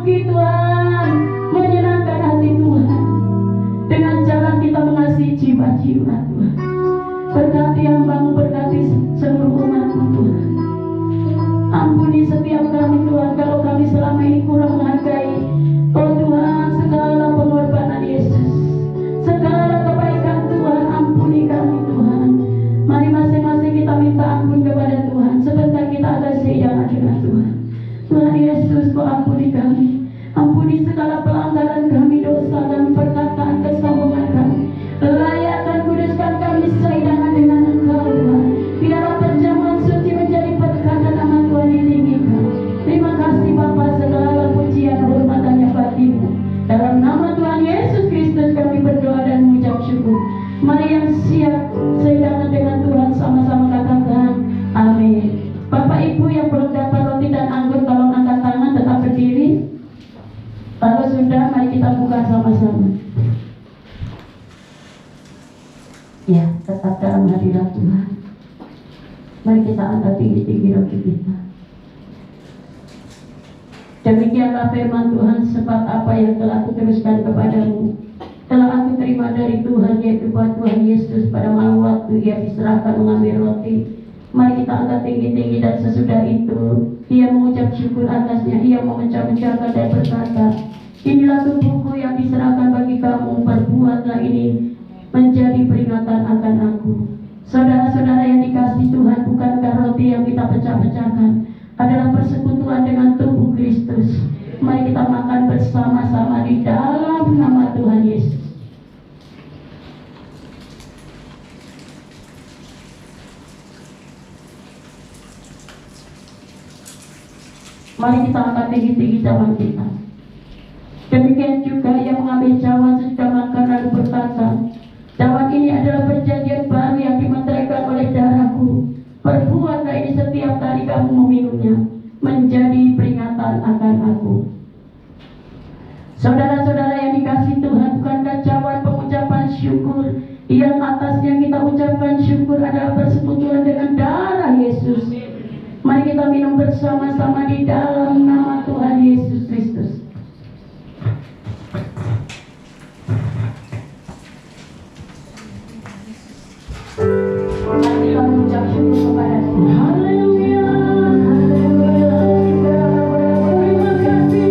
pergi Tuhan, menyenangkan hati Tuhan, dengan jalan kita mengasihi jiwa-jiwa Tuhan. Berkati hambamu, berkati seluruh umatmu Tuhan. Ampuni setiap kami Tuhan, kalau kami selama ini kurang menghargai Oh Tuhan, segala pengorbanan Yesus, segala kebaikan Tuhan. Ampuni kami Tuhan. Mari masing-masing kita minta ampun kepada Tuhan. Sebentar kita akan sehidangan dengan Tuhan. Tuhan Yesus, Kau ampuni kami. Ampuni segala pelanggaran kami, dosa kami, perkataan, kesombongan kami. Layakkan, kuduskan kami sehidangan dengan Engkau Tuhan. Biarlah perjamuan suci menjadi berkat dan nama Tuhan ditinggikan. Terima kasih Bapa, segala pujian hormat dan nyafatimu. Dalam nama Tuhan Yesus Kristus kami berdoa dan mengucap syukur. Mari yang siap sehidangan dengan Tuhan sama-sama katakan amin. Bapak Ibu yang belum dapat roti dan anggur, tolong angkat tangan, tetap berdiri. Kalau sudah, mari kita buka sama-sama. Ya, tetap dalam hadirat Tuhan. Mari kita angkat tinggi-tinggi roti kita. Demikianlah firman Tuhan, sebab apa yang telah aku teruskan kepadamu telah aku terima dari Tuhan, yaitu bahwa Tuhan Yesus pada malam waktu Ia diserahkan mengambil roti. Mari kita angkat tinggi-tinggi, dan sesudah itu Ia mengucap syukur atasnya. Ia memecah-mecahkan dan berkata, inilah tubuhku yang diserahkan bagi kamu, perbuatlah ini menjadi peringatan akan aku. Saudara-saudara yang dikasihi Tuhan, bukankah roti yang kita pecah-pecahkan adalah persekutuan dengan tubuh Kristus? Mari kita makan bersama-sama di dalam nama Tuhan Yesus. Mari kita angkat tinggi-tinggi cawan kita. Demikian juga Ia mengambil cawan sesudah makan lalu berkata, cawan ini adalah perjanjian baru yang dimeteraikan oleh darahku. Perbuatlah ini setiap kali kamu meminumnya, menjadi peringatan akan aku. Saudara-saudara yang dikasihi Tuhan, bukankah cawan pengucapan syukur yang atasnya kita ucapkan syukur adalah persekutuan dengan darah Yesus? Mari kita minum bersama-sama di dalam nama Tuhan Yesus Kristus. Mari kita mengucap syukur kepada Tuhan. Haleluya, haleluya. Terima kasih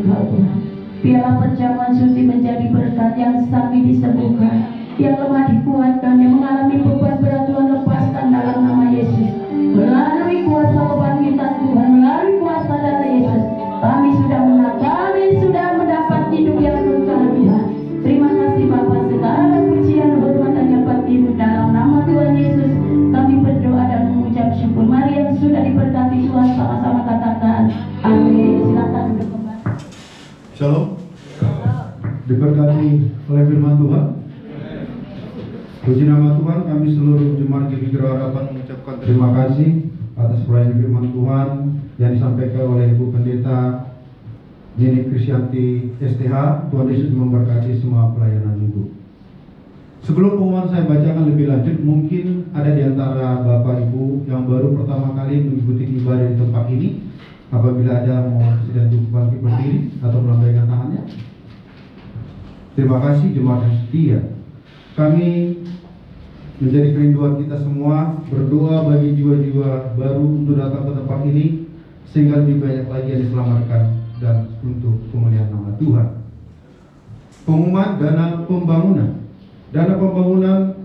Tuhan, biarlah perjamuan suci menjadi berkat, yang sakit disembuhkan, yang lemah dikuatkan, yang mengalami beban berat Tuhan lepaskan dalam nama Yesus. Melalui kuasa kebangkitan Tuhan, melalui kuasa darah Yesus, kami sudah menang, kami sudah mendapat hidup yang kekal Tuhan. Terima kasih Bapa, segala pujian, hormat dan nyafat-Mu dalam nama Tuhan Yesus. Kami berdoa dan mengucap syukur. Mari yang sudah diberkati Tuhan sama-sama katakan amin. Silakan duduk kembali. Shalom. Diberkati oleh firman Tuhan. Puji nama Tuhan, kami seluruh jemaat GKI Harapan mengucapkan terima kasih atas pelayanan firman Tuhan yang disampaikan oleh Ibu Pendeta Nini Krisyanti STH. Tuhan Yesus memberkati semua pelayanan Ibu. Sebelum pengumuman saya bacakan lebih lanjut, mungkin ada di antara Bapak Ibu yang baru pertama kali mengikuti ibadah di tempat ini. Apabila ada mau sedang bangkit berdiri atau melambaikan tangannya. Terima kasih jemaat yang setia. Kami menjadi kerinduan kita semua berdoa bagi jiwa-jiwa baru untuk datang ke tempat ini, sehingga lebih banyak lagi yang diselamatkan dan untuk kemuliaan nama Tuhan. Pengumuman dana pembangunan. Dana pembangunan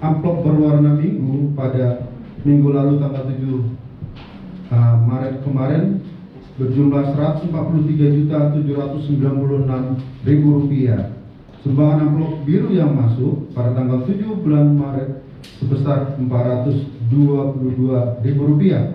amplop berwarna biru pada minggu lalu tanggal 7 Maret kemarin berjumlah Rp143.796.000. Sumbangan amplop biru yang masuk pada tanggal 7 bulan Maret sebesar Rp422.000.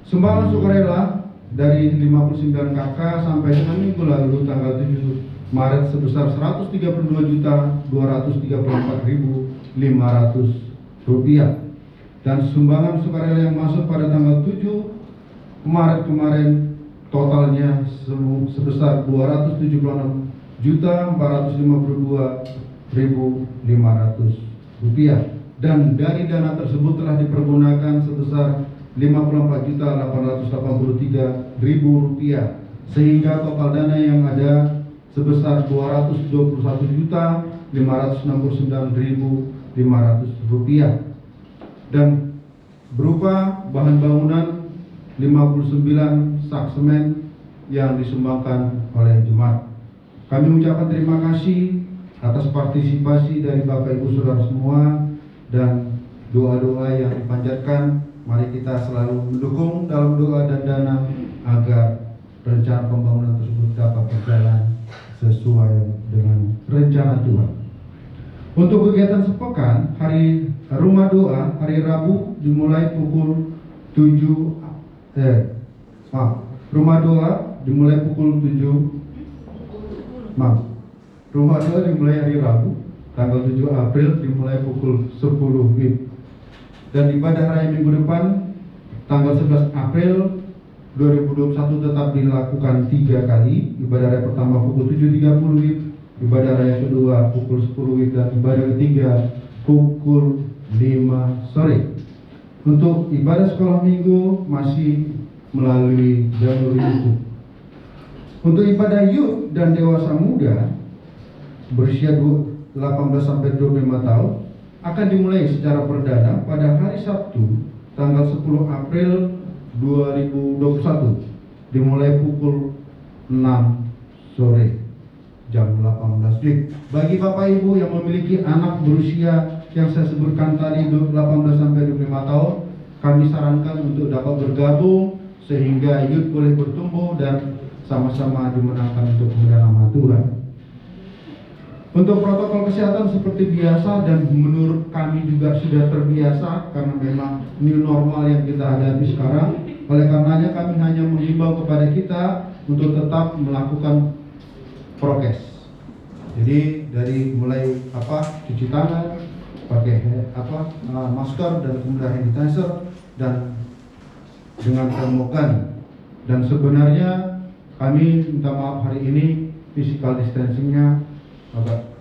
Sumbangan sukarela dari 59 KK sampai dengan minggu lalu tanggal 7 Maret sebesar Rp132.234.500. Dan sumbangan sukarela yang masuk pada tanggal 7 Maret kemarin totalnya sebesar Rp276.452.500. Dan dari dana tersebut telah dipergunakan sebesar Rp54.883.000, sehingga total dana yang ada sebesar Rp221.569.500. Dan berupa bahan bangunan 59 sak semen yang disumbangkan oleh jemaat. Kami mengucapkan terima kasih atas partisipasi dari Bapak Ibu Saudara semua dan doa-doa yang dipanjatkan. Mari kita selalu mendukung dalam doa dan dana agar rencana pembangunan tersebut dapat berjalan sesuai dengan rencana Tuhan. Untuk kegiatan sepekan, hari Rumah Doa hari Rabu dimulai pukul 7. Rumah Doa dimulai pukul 7. Rumah Doa dimulai hari Rabu tanggal 7 April dimulai pukul 10 WIB. Dan ibadah raya minggu depan tanggal 11 April 2021 tetap dilakukan 3 kali. Ibadah raya pertama pukul 7.30 WIB, ibadah raya kedua pukul 10 WIB, dan ibadah ketiga pukul 5 sore. Untuk ibadah sekolah minggu masih melalui jalur YouTube. Untuk ibadah youth dan dewasa muda berusia 18 sampai 25 tahun akan dimulai secara perdana pada hari Sabtu tanggal 10 April 2021 dimulai pukul 6 sore jam 18 WIB. Bagi Bapak Ibu yang memiliki anak berusia yang saya sebutkan tadi 18 sampai 25 tahun, kami sarankan untuk dapat bergabung sehingga youth boleh bertumbuh dan sama-sama dimenangkan untuk kemuliaan nama Tuhan. Untuk protokol kesehatan seperti biasa, dan menurut kami juga sudah terbiasa karena memang new normal yang kita hadapi sekarang. Oleh karenanya kami hanya menghimbau kepada kita untuk tetap melakukan prokes. Jadi dari mulai cuci tangan, pakai masker, dan kemudian hand sanitizer, dan dengan termogan. Dan sebenarnya kami minta maaf hari ini physical distancingnya agak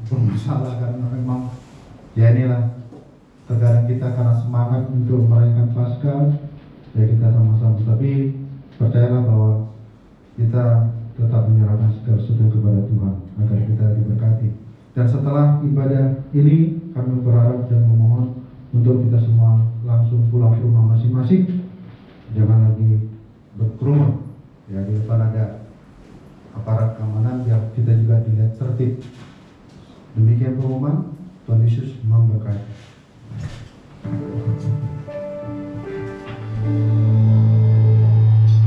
bermasalah karena memang ya inilah terkadang kita karena semangat untuk merayakan Paskah ya kita sama-sama, tapi percayalah bahwa kita tetap menyerahkan segala sesuatu kepada Tuhan agar kita diberkati. Dan setelah ibadah ini kami berharap dan memohon untuk kita semua langsung pulang ke rumah masing-masing, jangan lagi berkerumun. Ya, di depan ada aparat keamanan biar kita juga dilihat tertib. Demikian pengumuman. Tuhan Yesus memberkati.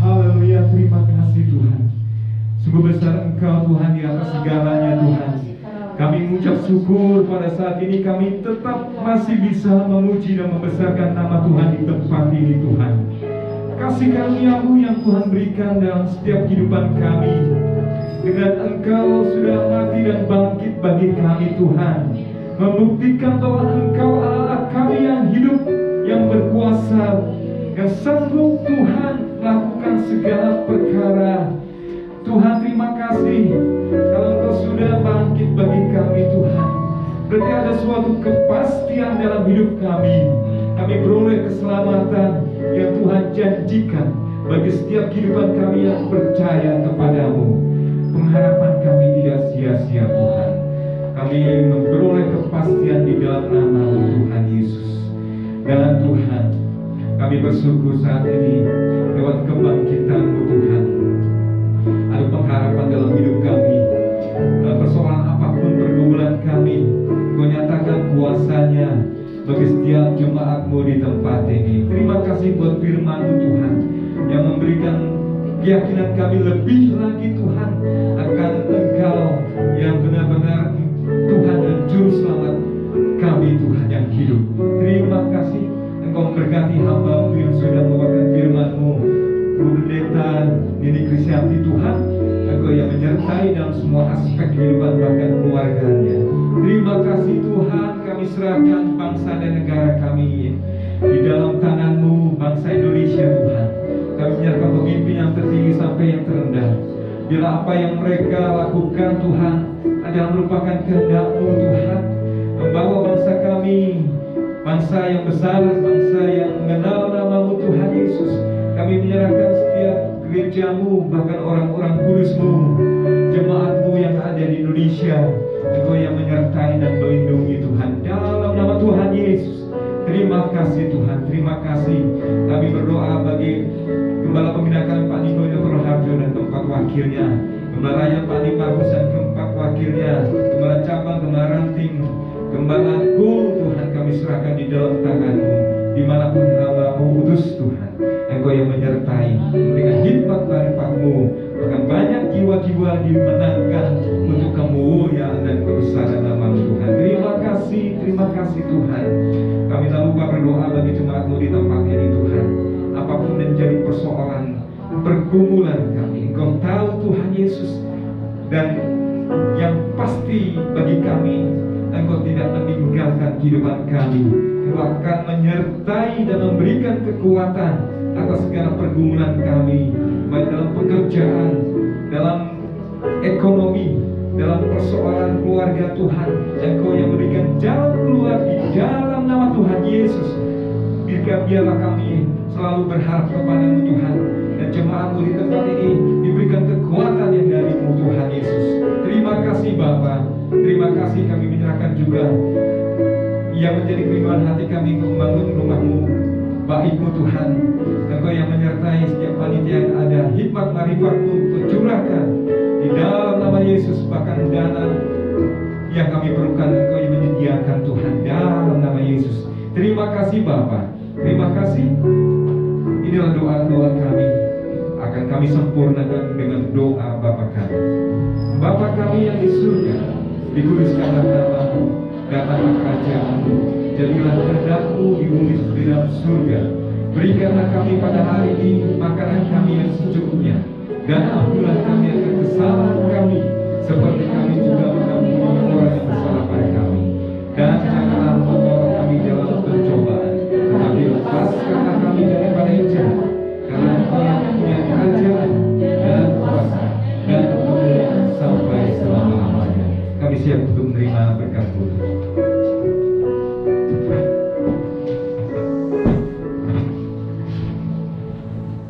Haleluya, terima kasih Tuhan. Sungguh besar Engkau Tuhan di atas segalanya Tuhan. Kami mengucap syukur pada saat ini kami tetap masih bisa memuji dan membesarkan nama Tuhan di tempat ini Tuhan. Kasih karunia-Mu yang Tuhan berikan dalam setiap kehidupan kami. Dengan Engkau sudah mati dan bangkit bagi kami Tuhan, membuktikan bahwa Engkau adalah kami yang hidup, yang berkuasa, yang sanggup Tuhan melakukan segala perkara. Tuhan terima kasih kalau Engkau sudah bangkit bagi kami Tuhan. Berarti ada suatu kepastian dalam hidup kami. Kami beroleh keselamatan yang Tuhan janjikan bagi setiap kehidupan kami yang percaya kepadamu. Pengharapan kami tidak sia-sia Tuhan. Kami memperoleh kepastian di dalam nama-Mu Tuhan Yesus. Dan Tuhan, kami bersyukur saat ini lewat kebangkitan-Mu Tuhan. Ada pengharapan dalam hidup kami. Dalam persoalan apapun pergumulan kami, Kau nyatakan kuasanya bagi setiap jemaat-Mu di tempat ini. Terima kasih buat firman-Mu Tuhan, yang memberikan keyakinan kami lebih lagi Tuhan akan Engkau yang benar-benar Tuhan dan Juru Selamat kami Tuhan yang hidup. Terima kasih Engkau memberkati hamba-Mu yang sudah membawakan firman-Mu, Bu Pendeta Nini Krisyanti Tuhan. Engkau yang menyertai dalam semua aspek kehidupan bahkan keluarganya. Terima kasih Tuhan, kami serahkan bangsa dan negara kami di dalam tangan-Mu, bangsa Indonesia Tuhan. Kami menyerahkan pemimpin yang tertinggi sampai yang terendah. Bila apa yang mereka lakukan Tuhan adalah merupakan kehendak-Mu Tuhan, membawa bangsa kami, bangsa yang besar, bangsa yang mengenal nama-Mu Tuhan Yesus. Kami menyerahkan setiap gereja-Mu, bahkan orang-orang kudus-Mu, jemaat-Mu yang ada di Indonesia. Engkau yang menyertai dan melindungi Tuhan, dalam nama Tuhan Yesus. Terima kasih Tuhan, terima kasih. Kami berdoa bagi Gembala Pembina kami Pak Niko Dr. Harjo dan keempat wakilnya, Gembala Raya Pak Adi Bagus dan keempat wakilnya, Gembala Cabang, Gembala Ranting, Gembala Gul Tuhan, kami serahkan di dalam tangan-Mu. Dimanapun hamba-Mu utus Tuhan, Engkau yang menyertai, memberikan hikmat marifat-Mu, bahkan banyak jiwa-jiwa dimenangkan untuk kemuliaan dan kebesaran nama-Mu Tuhan. Terima kasih Tuhan. Kami tak lupa berdoa bagi jemaat-Mu di tempat ini Tuhan. Apapun menjadi persoalan, pergumulan kami, Engkau tahu Tuhan Yesus. Dan yang pasti bagi kami, Engkau tidak meninggalkan kehidupan kami. Engkau akan menyertai dan memberikan kekuatan atas segala pergumulan kami, baik dalam pekerjaan, dalam ekonomi, dalam persoalan keluarga Tuhan. Engkau yang memberikan jalan keluar di dalam nama Tuhan Yesus. Biarlah kami selalu berharap kepada-Mu Tuhan, dan jemaat-Mu di tempat ini diberikan kekuatan yang dari-Mu Tuhan Yesus. Terima kasih Bapa. Terima kasih, kami menyerahkan juga yang menjadi kerinduan hati kami untuk membangun rumah-Mu baik-Mu Tuhan. Engkau yang menyertai setiap panitia yang ada, hikmat marifat-Mu untuk curahkan di dalam nama Yesus. Bahkan dana yang kami perlukan, Engkau yang menyediakan Tuhan, dalam nama Yesus. Terima kasih Bapa. Terima kasih. Inilah doa-doa kami, akan kami sempurnakan dengan doa Bapa kami. Bapa kami yang di surga, dikuduskanlah nama-Mu, datanglah kerajaan-Mu, jadilah kehendak-Mu di bumi seperti dalam surga. Berikanlah kami pada hari ini makanan kami yang secukupnya, dan ampunilah kami akan kesalahan kami, seperti kami juga mengampuni orang yang bersalah pada kami. Dan janganlah membawa kami dalam pencobaan, tetapi lepaskanlah kami daripada yang jahat, karena Engkau yang punya kerajaan dan kuasa dan kemuliaan sampai selama-lamanya. Kami siap untuk menerima berkat-Mu.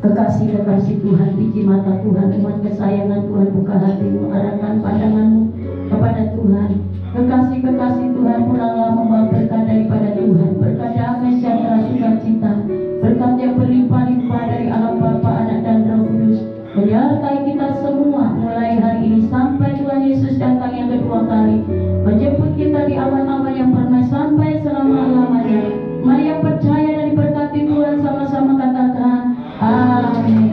Kekasih-kekasih Tuhan, biji mata Tuhan, umat kesayangan Tuhan, buka hati-Mu, arahkan pandangan-Mu kepada Tuhan. Kekasih-kekasih Tuhan, pulanglah membawa berkat daripada Tuhan, berkat damai sejahtera sukacita, berkat yang berlimpah-limpah dari Allah Bapa, Anak dan Roh Kudus, menyertai kita semua mulai hari ini sampai Tuhan Yesus datang yang kedua kali, menjemput kita di awan-awan yang permai sampai selama-lamanya. Mari yang percaya dan diberkati Tuhan sama-sama katakan amin.